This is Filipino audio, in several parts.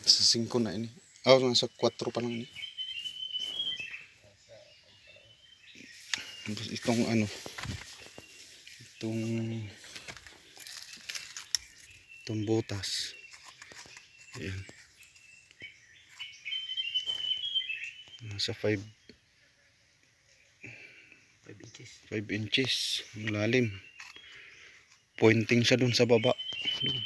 Sa 5 na ini. Oh, nasa 4 pa lang ini. Tapos itong ano, itong butas. Ayan. Nasa 5 inches. 5 inches. Ang lalim. Pointing siya dun sa baba. Dun.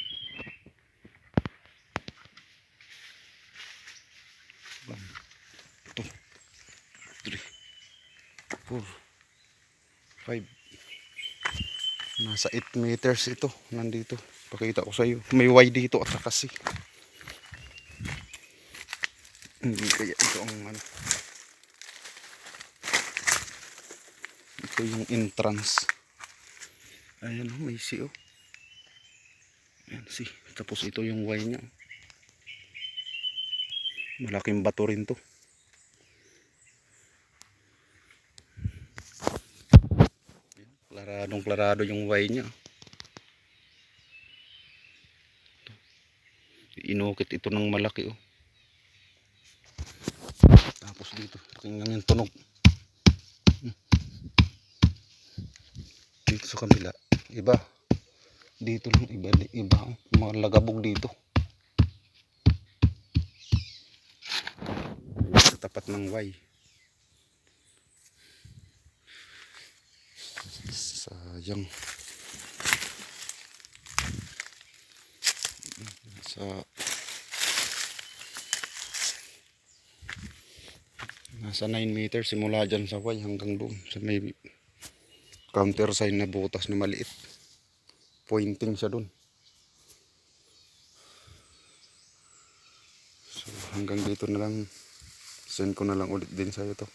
1, 2, 3, 4, 5. Nasa 8 meters ito. Nandito. Pakita ko sa iyo. May Y dito at kasi. Hindi kaya ito ang ano. Ito yung entrance. Ayan o, may C o. Ayan C. Tapos ito yung Y nya. Malaking bato rin to. Klaradong klarado yung Y nya. Inukit ito ng malaki o. Tapos dito, pakinggan yung tunog. Dito sa kabila, iba. Dito lang iba oh. Mga lagabog dito. Sa tapat ng Y. Sayang. Nasa 9 meters simula dyan sa Y hanggang doon sa may counter sign na butas na maliit. Pointing siya doon. So hanggang dito na lang. Send ko na lang ulit din sa iyo to.